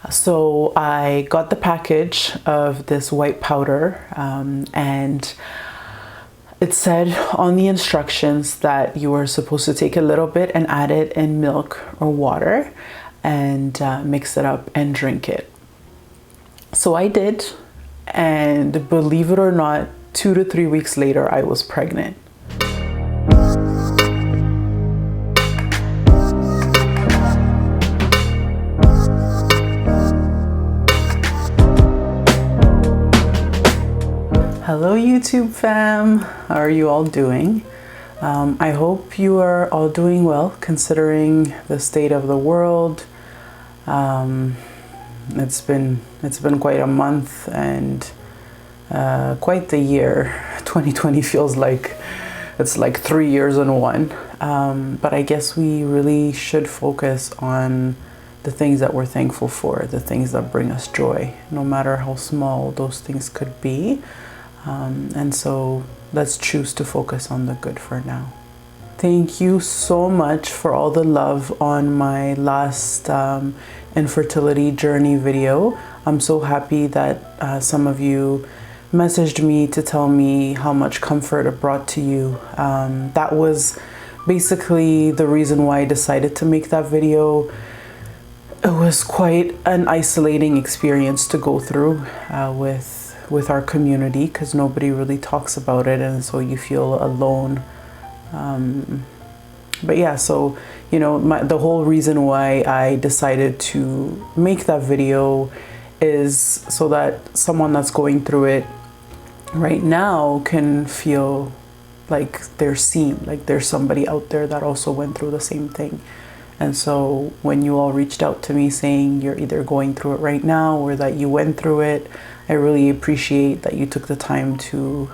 So I got the package of this white powder, and it said on the instructions that you were supposed to take a little bit and add it in milk or water and mix it up and drink it. So I did, and believe it or not, 2 to 3 weeks later, I was pregnant. Hello YouTube fam, how are you all doing? I hope you are all doing well considering the state of the world. It's been quite a month and quite the year. 2020 feels like it's like 3 years in one. But I guess we really should focus on the things that we're thankful for, the things that bring us joy, no matter how small those things could be. And so let's choose to focus on the good for now. Thank you so much for all the love on my last Infertility Journey video. I'm so happy that some of you messaged me to tell me how much comfort it brought to you. That was basically the reason why I decided to make that video. It was quite an isolating experience to go through with our community, because nobody really talks about it, and so you feel alone. But yeah, so you know, the whole reason why I decided to make that video is so that someone that's going through it right now can feel like they're seen, like there's somebody out there that also went through the same thing. And so when you all reached out to me saying you're either going through it right now or that you went through it, I really appreciate that you took the time to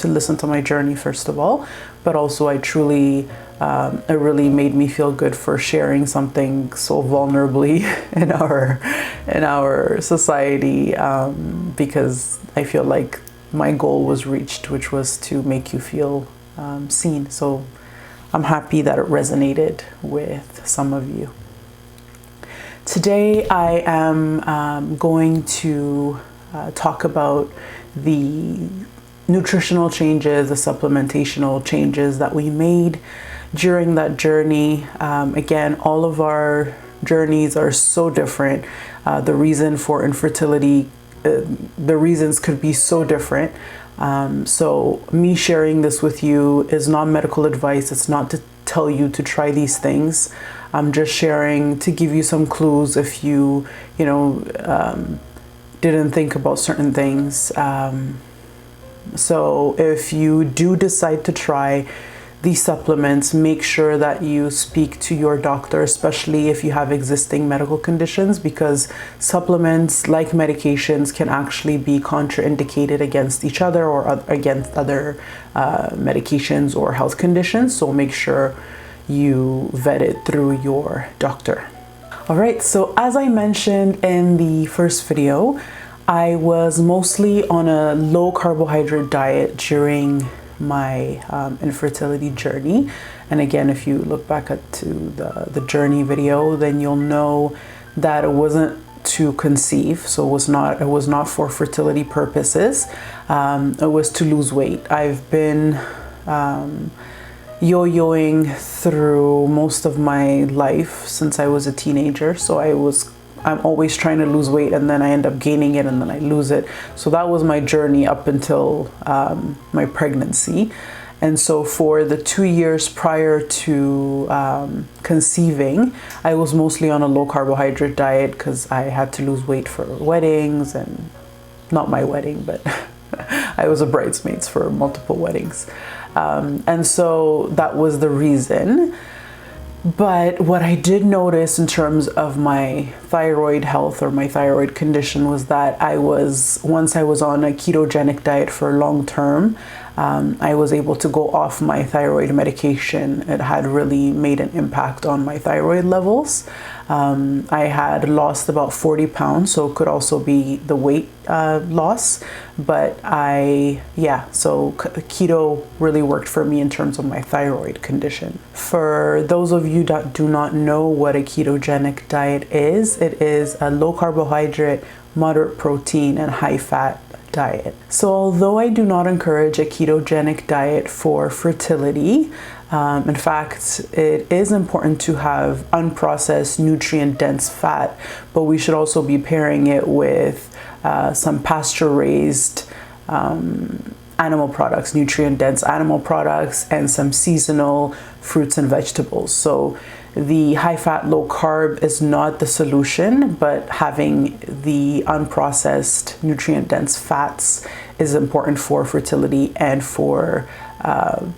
listen to my journey, first of all, but also it really made me feel good for sharing something so vulnerably in our society, because I feel like my goal was reached, which was to make you feel seen. So I'm happy that it resonated with some of you. Today I am going to talk about the nutritional changes, the supplementational changes that we made during that journey. Again, all of our journeys are so different. The reason for infertility, the reasons could be so different. So me sharing this with you is not medical advice. It's not to tell you to try these things. I'm just sharing to give you some clues if you didn't think about certain things. So if you do decide to try these supplements, make sure that you speak to your doctor, especially if you have existing medical conditions, because supplements, like medications, can actually be contraindicated against each other or against other medications or health conditions. So make sure you vet it through your doctor. All right, so as I mentioned in the first video, I was mostly on a low carbohydrate diet during my infertility journey. And again, if you look back to the journey video, then you'll know that it wasn't to conceive. So it was not for fertility purposes. It was to lose weight. I've been yo-yoing through most of my life since I was a teenager. So I'm always trying to lose weight, and then I end up gaining it, and then I lose it. So that was my journey up until my pregnancy. And so for the 2 years prior to conceiving, I was mostly on a low carbohydrate diet because I had to lose weight for weddings, and not my wedding, but I was a bridesmaid for multiple weddings. And so that was the reason. But what I did notice in terms of my thyroid health or my thyroid condition was that once I was on a ketogenic diet for long term, I was able to go off my thyroid medication. It had really made an impact on my thyroid levels. I had lost about 40 pounds, so it could also be the weight loss. But so keto really worked for me in terms of my thyroid condition. For those of you that do not know what a ketogenic diet is, it is a low carbohydrate, moderate protein, and high fat diet. So although I do not encourage a ketogenic diet for fertility, in fact, it is important to have unprocessed, nutrient-dense fat, but we should also be pairing it with some pasture-raised animal products, nutrient-dense animal products, and some seasonal fruits and vegetables. So the high-fat, low-carb is not the solution, but having the unprocessed, nutrient-dense fats is important for fertility and for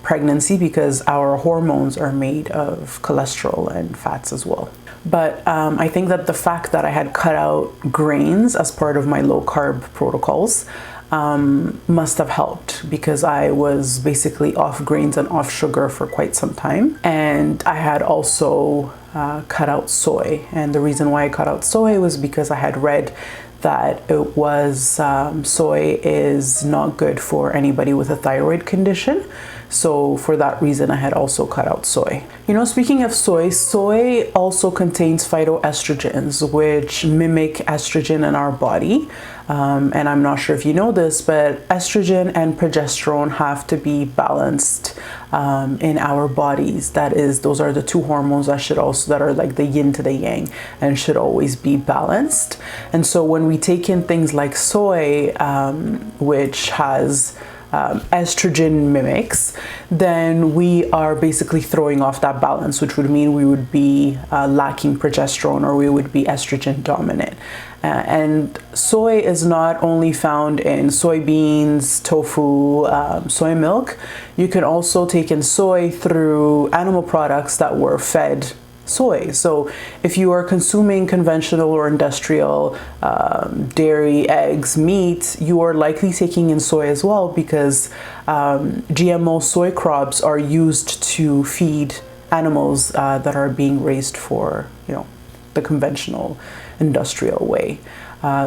pregnancy, because our hormones are made of cholesterol and fats as well. But I think that the fact that I had cut out grains as part of my low-carb protocols must have helped, because I was basically off grains and off sugar for quite some time. And I had also cut out soy. And the reason why I cut out soy was because I had read that it was soy is not good for anybody with a thyroid condition. So for that reason, I had also cut out soy. You know, speaking of soy, soy also contains phytoestrogens, which mimic estrogen in our body. And I'm not sure if you know this, but estrogen and progesterone have to be balanced in our bodies. That is, those are the two hormones that are like the yin to the yang and should always be balanced. And so when we take in things like soy, which has estrogen mimics, then we are basically throwing off that balance, which would mean we would be lacking progesterone, or we would be estrogen dominant. And soy is not only found in soybeans, tofu, soy milk. You can also take in soy through animal products that were fed soy. So if you are consuming conventional or industrial dairy, eggs, meat, you are likely taking in soy as well, because GMO soy crops are used to feed animals that are being raised for, the conventional industrial way.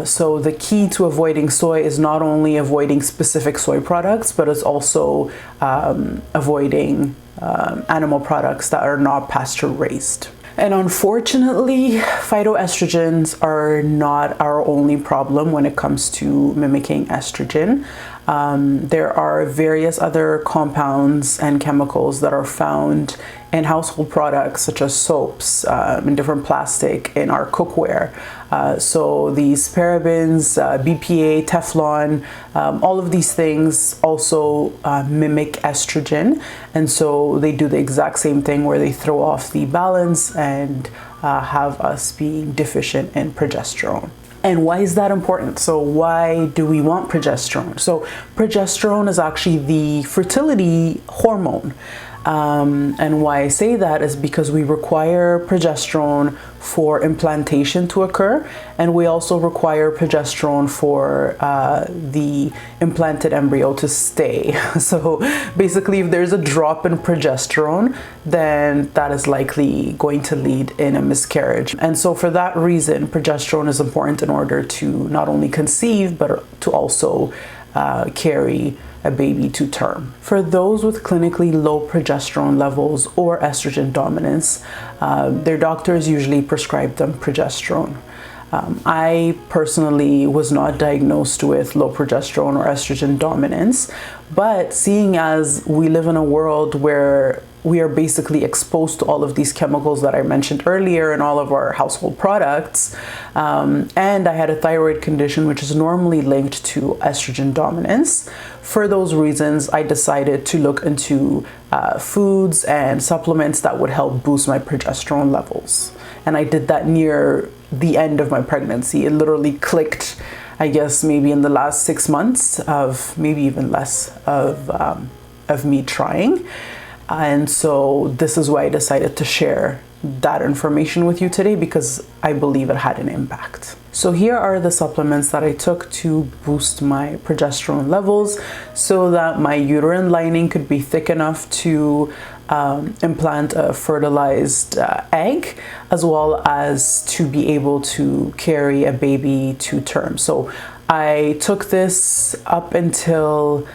So the key to avoiding soy is not only avoiding specific soy products, but it's also avoiding animal products that are not pasture raised. And unfortunately, phytoestrogens are not our only problem when it comes to mimicking estrogen. There are various other compounds and chemicals that are found in household products, such as soaps, in different plastic, in our cookware. So these parabens, BPA, Teflon, all of these things also mimic estrogen. And so they do the exact same thing, where they throw off the balance and have us being deficient in progesterone. And why is that important? So why do we want progesterone? So progesterone is actually the fertility hormone. And why I say that is because we require progesterone for implantation to occur, and we also require progesterone for the implanted embryo to stay. So basically, if there's a drop in progesterone, then that is likely going to lead in a miscarriage. And so for that reason, progesterone is important in order to not only conceive, but to also carry a baby to term. For those with clinically low progesterone levels or estrogen dominance, their doctors usually prescribe them progesterone. I personally was not diagnosed with low progesterone or estrogen dominance, but seeing as we live in a world where we are basically exposed to all of these chemicals that I mentioned earlier in all of our household products, and I had a thyroid condition which is normally linked to estrogen dominance. For those reasons, I decided to look into foods and supplements that would help boost my progesterone levels. And I did that near the end of my pregnancy. It literally clicked, I guess, maybe in the last 6 months, of maybe even less, of me trying. And so this is why I decided to share that information with you today, because I believe it had an impact. So here are the supplements that I took to boost my progesterone levels so that my uterine lining could be thick enough to implant a fertilized egg, as well as to be able to carry a baby to term. So I took this up until,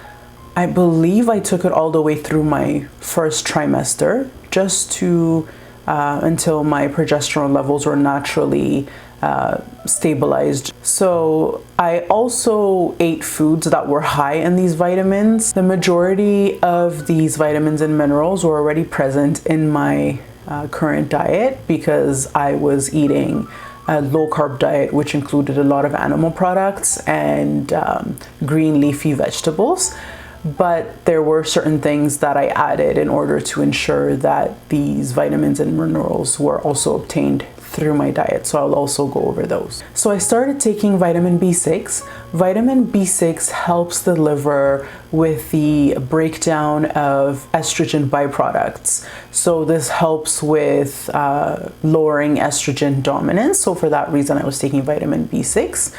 I believe I took it all the way through my first trimester, just to until my progesterone levels were naturally stabilized. So I also ate foods that were high in these vitamins. The majority of these vitamins and minerals were already present in my current diet, because I was eating a low carb diet, which included a lot of animal products and green leafy vegetables. But there were certain things that I added in order to ensure that these vitamins and minerals were also obtained through my diet. So I'll also go over those. So I started taking vitamin B6. Vitamin B6 helps the liver with the breakdown of estrogen byproducts. So this helps with lowering estrogen dominance. So for that reason, I was taking vitamin B6.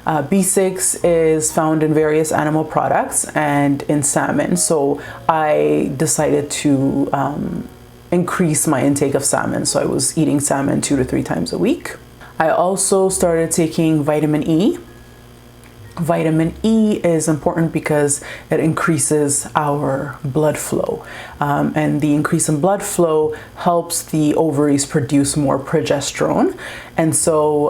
B6 is found in various animal products and in salmon. So I decided to increase my intake of salmon. So I was eating salmon 2 to 3 times a week. I also started taking vitamin E. Vitamin E is important because it increases our blood flow. And the increase in blood flow helps the ovaries produce more progesterone. And so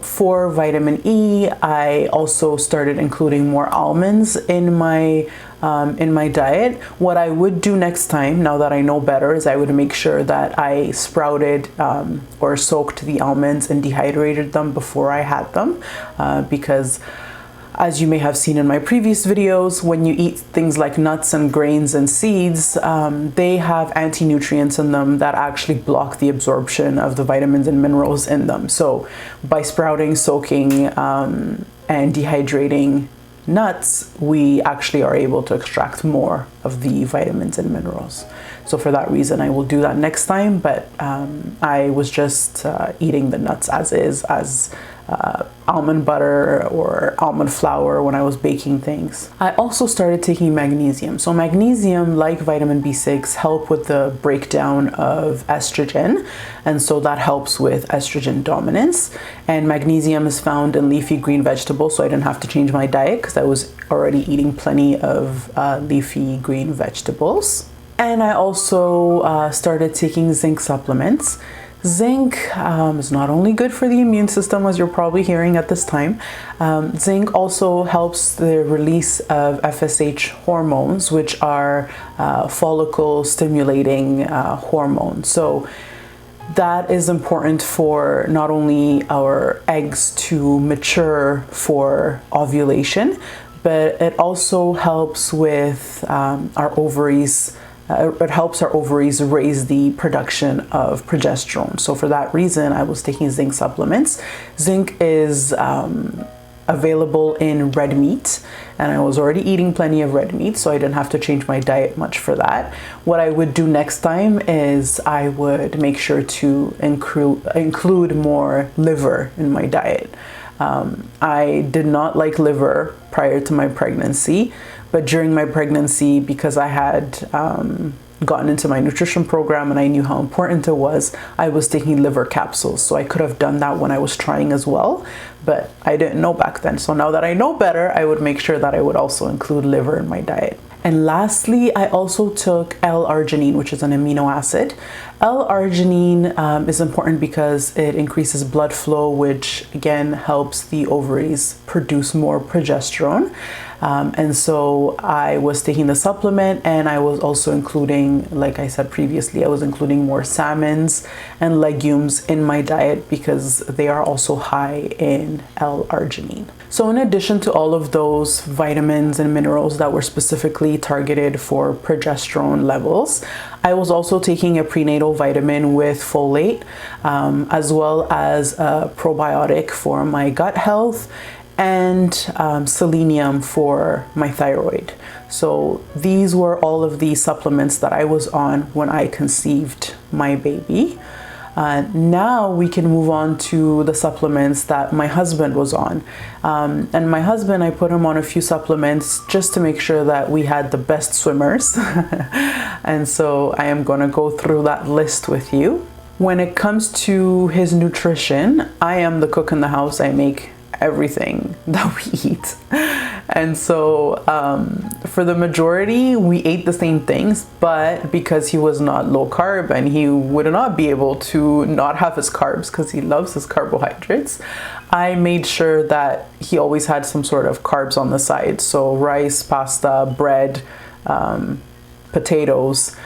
for vitamin E, I also started including more almonds in my diet. What I would do next time, now that I know better, is I would make sure that I sprouted or soaked the almonds and dehydrated them before I had them, because as you may have seen in my previous videos, when you eat things like nuts and grains and seeds, they have anti-nutrients in them that actually block the absorption of the vitamins and minerals in them. So by sprouting, soaking, and dehydrating nuts, we actually are able to extract more of the vitamins and minerals. So for that reason, I will do that next time, but I was just eating the nuts as is, as almond butter or almond flour when I was baking things. I also started taking magnesium. So magnesium, like vitamin B6, help with the breakdown of estrogen, and so that helps with estrogen dominance. And magnesium is found in leafy green vegetables, so I didn't have to change my diet because I was already eating plenty of leafy green vegetables. And I also started taking zinc supplements. Zinc is not only good for the immune system, as you're probably hearing at this time. Zinc also helps the release of FSH hormones, which are follicle stimulating hormones. So that is important for not only our eggs to mature for ovulation, but it also helps with our ovaries. It helps our ovaries raise the production of progesterone. So for that reason, I was taking zinc supplements. Zinc is available in red meat, and I was already eating plenty of red meat, so I didn't have to change my diet much for that. What I would do next time is I would make sure to include more liver in my diet. I did not like liver prior to my pregnancy, but during my pregnancy, because I had gotten into my nutrition program and I knew how important it was, I was taking liver capsules. So I could have done that when I was trying as well, but I didn't know back then. So now that I know better, I would make sure that I would also include liver in my diet. And lastly, I also took L-arginine, which is an amino acid. L-arginine is important because it increases blood flow, which again helps the ovaries produce more progesterone. And so I was taking the supplement, and I was also including, like I said previously, I was including more salmons and legumes in my diet because they are also high in L-arginine. So in addition to all of those vitamins and minerals that were specifically targeted for progesterone levels, I was also taking a prenatal vitamin with folate, as well as a probiotic for my gut health, and selenium for my thyroid. So these were all of the supplements that I was on when I conceived my baby. Now we can move on to the supplements that my husband was on. And my husband, I put him on a few supplements just to make sure that we had the best swimmers. And so I am going to go through that list with you. When it comes to his nutrition, I am the cook in the house. I make everything that we eat. And so for the majority, we ate the same things, but because he was not low carb and he would not be able to not have his carbs because he loves his carbohydrates, I made sure that he always had some sort of carbs on the side. So rice, pasta, bread, potatoes,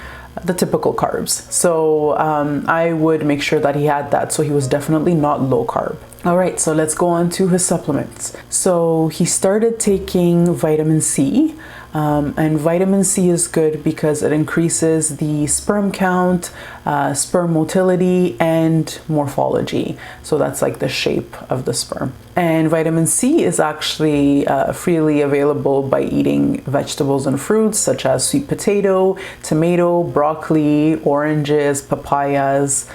the typical carbs. So I would make sure that he had that. So he was definitely not low carb. All right, so let's go on to his supplements. So he started taking vitamin C, and vitamin C is good because it increases the sperm count, sperm motility, and morphology. So that's like the shape of the sperm. And vitamin C is actually freely available by eating vegetables and fruits such as sweet potato, tomato, broccoli, oranges, papayas,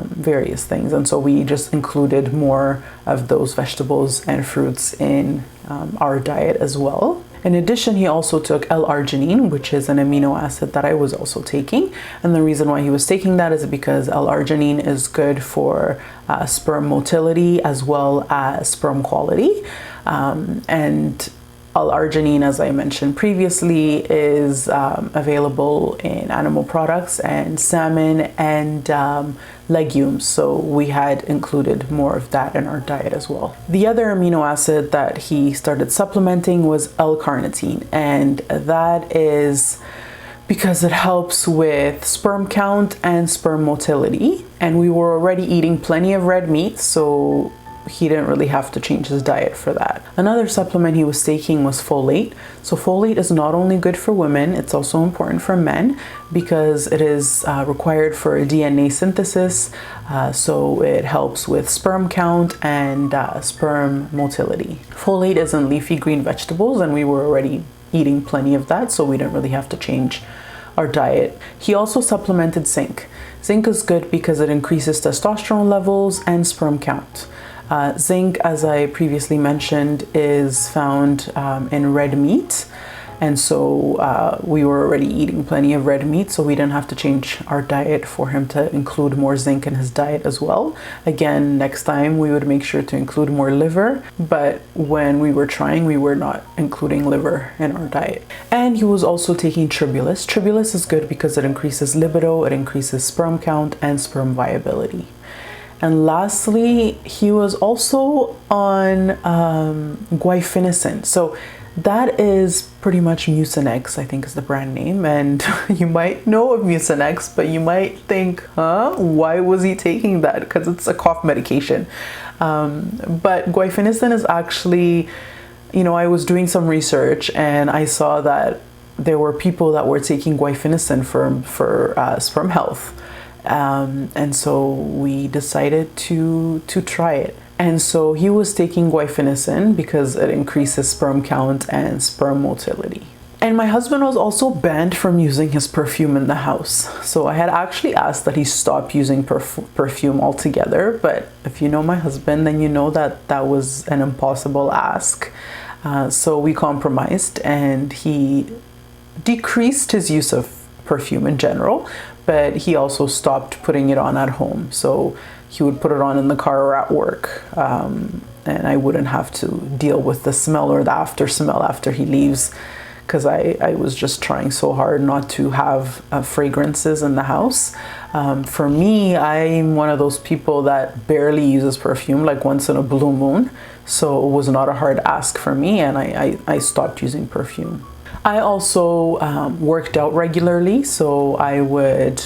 various things. And so we just included more of those vegetables and fruits in our diet as well. In addition, he also took L-arginine, which is an amino acid that I was also taking. And the reason why he was taking that is because L-arginine is good for sperm motility as well as sperm quality. And L-arginine, as I mentioned previously, is available in animal products and salmon and legumes. So we had included more of that in our diet as well. The other amino acid that he started supplementing was L-carnitine, and that is because it helps with sperm count and sperm motility. And we were already eating plenty of red meat, so he didn't really have to change his diet for that. Another supplement he was taking was folate. So folate is not only good for women, it's also important for men because it is required for DNA synthesis. So it helps with sperm count and sperm motility. Folate is in leafy green vegetables, and we were already eating plenty of that, so we didn't really have to change our diet. He also supplemented zinc. Zinc is good because it increases testosterone levels and sperm count. Zinc, as I previously mentioned, is found in red meat. And so we were already eating plenty of red meat, so we didn't have to change our diet for him to include more zinc in his diet as well. Again, next time we would make sure to include more liver, but when we were trying, we were not including liver in our diet. And he was also taking tribulus. Tribulus is good because it increases libido, it increases sperm count and sperm viability. And lastly, he was also on guaifenesin. So that is pretty much Mucinex, I think is the brand name. And you might know of Mucinex, but you might think, why was he taking that? Because it's a cough medication. But guaifenesin is actually, I was doing some research and I saw that there were people that were taking guaifenesin for sperm health. And so we decided to try it. And so he was taking guaifenesin because it increases sperm count and sperm motility. And my husband was also banned from using his perfume in the house. So I had actually asked that he stop using perfume altogether. But if you know my husband, then you know that that was an impossible ask. So we compromised and he decreased his use of perfume in general, but he also stopped putting it on at home. So he would put it on in the car or at work, and I wouldn't have to deal with the smell or the after smell after he leaves, because I was just trying so hard not to have fragrances in the house. For me, I'm one of those people that barely uses perfume, like once in a blue moon. So it was not a hard ask for me, and I stopped using perfume. I also worked out regularly, so I would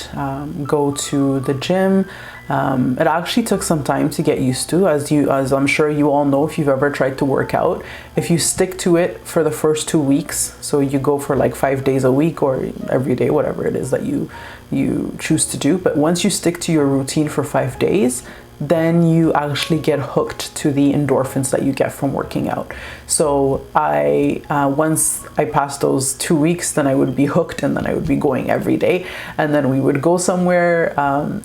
go to the gym. It actually took some time to get used to, as I'm sure you all know if you've ever tried to work out. If you stick to it for the first 2 weeks, so you go for like 5 days a week or every day, whatever it is that you choose to do, but once you stick to your routine for 5 days, then you actually get hooked to the endorphins that you get from working out. So once I passed those 2 weeks, then I would be hooked, and then I would be going every day. And then we would go somewhere.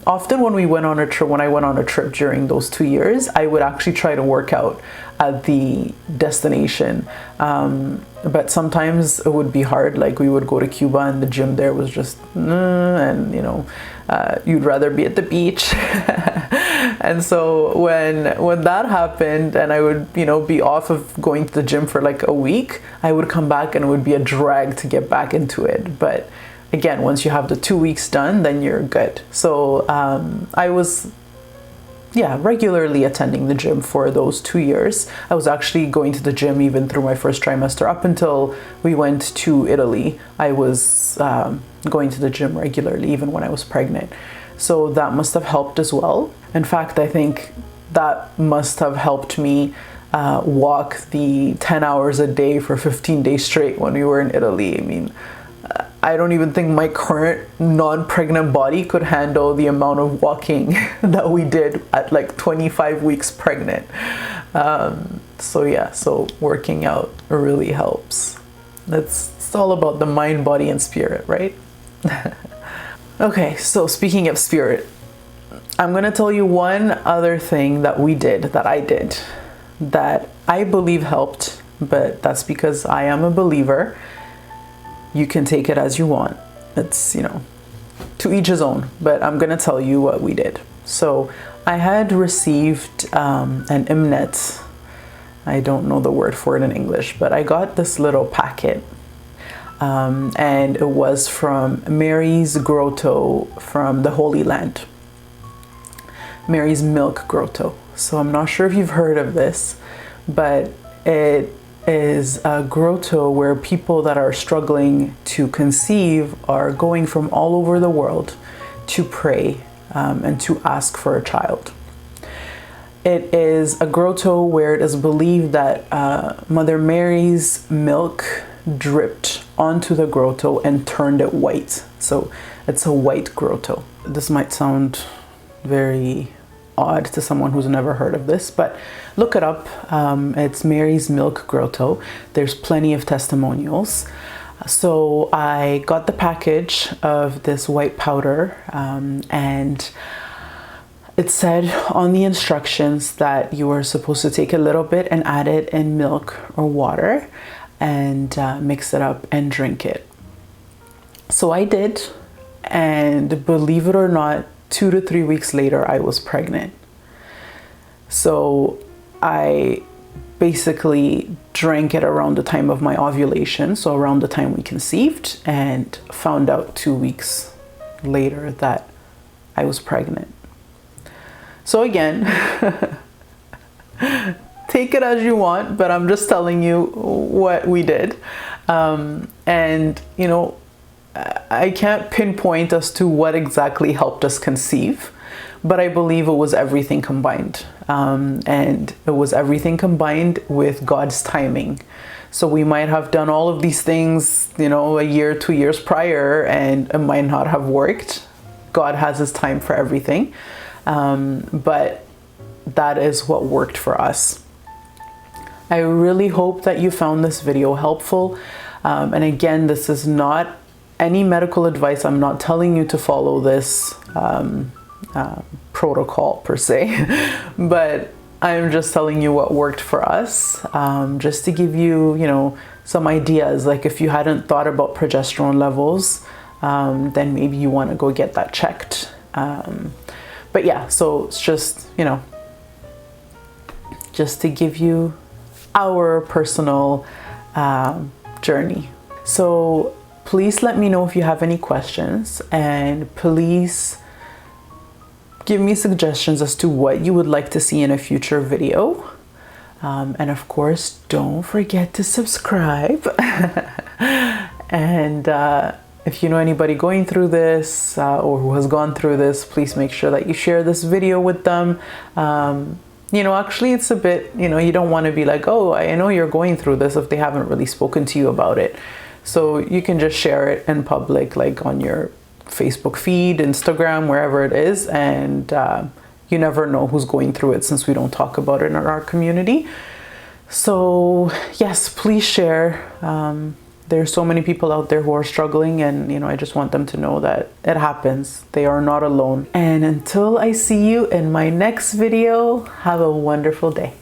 Often when I went on a trip during those 2 years, I would actually try to work out at the destination. But sometimes it would be hard. Like we would go to Cuba and the gym there was just, and you'd rather be at the beach. And so when that happened and I would, be off of going to the gym for like a week, I would come back and it would be a drag to get back into it. But again, once you have the 2 weeks done, then you're good. So I was regularly attending the gym for those 2 years. I was actually going to the gym even through my first trimester. Up until we went to Italy, I was going to the gym regularly, even when I was pregnant. So that must have helped as well. In fact, I think that must have helped me walk the 10 hours a day for 15 days straight when we were in Italy. I mean, I don't even think my current non-pregnant body could handle the amount of walking that we did at like 25 weeks pregnant. So working out really helps. It's all about the mind, body, and spirit, right? Okay, so speaking of spirit, I'm gonna tell you one other thing that I did, that I believe helped, but that's because I am a believer. You can take it as you want. It's, to each his own, but I'm gonna tell you what we did. So I had received an Mnet. I don't know the word for it in English, but I got this little packet. And it was from Mary's Grotto from the Holy Land. Mary's Milk Grotto. So I'm not sure if you've heard of this, but it is a grotto where people that are struggling to conceive are going from all over the world to pray and to ask for a child. It is a grotto where it is believed that Mother Mary's milk dripped onto the grotto and turned it white. So it's a white grotto. This might sound very odd to someone who's never heard of this, but look it up. It's Mary's Milk Grotto. There's plenty of testimonials. So I got the package of this white powder, and it said on the instructions that you were supposed to take a little bit and add it in milk or water and mix it up and drink it. So I did, and believe it or not, 2 to 3 weeks later, I was pregnant. So I basically drank it around the time of my ovulation, so around the time we conceived, and found out 2 weeks later that I was pregnant. So again, take it as you want, but I'm just telling you what we did. And I can't pinpoint as to what exactly helped us conceive, but I believe it was everything combined. And it was everything combined with God's timing. So we might have done all of these things, a year, 2 years prior, and it might not have worked. God has his time for everything. But that is what worked for us. I really hope that you found this video helpful. And again, this is not any medical advice. I'm not telling you to follow this protocol per se, but I'm just telling you what worked for us, just to give you, some ideas. Like if you hadn't thought about progesterone levels, then maybe you want to go get that checked. But yeah, so it's just, just to give you our personal journey. So please let me know if you have any questions, and please give me suggestions as to what you would like to see in a future video. And of course, don't forget to subscribe. And if you know anybody going through this or who has gone through this, please make sure that you share this video with them. Actually, it's a bit, you don't want to be like, oh, I know you're going through this, if they haven't really spoken to you about it. So you can just share it in public, like on your Facebook feed, Instagram, wherever it is, and you never know who's going through it, since we don't talk about it in our community. So yes, please share. There's so many people out there who are struggling, and I just want them to know that it happens. They are not alone. And until I see you in my next video, have a wonderful day.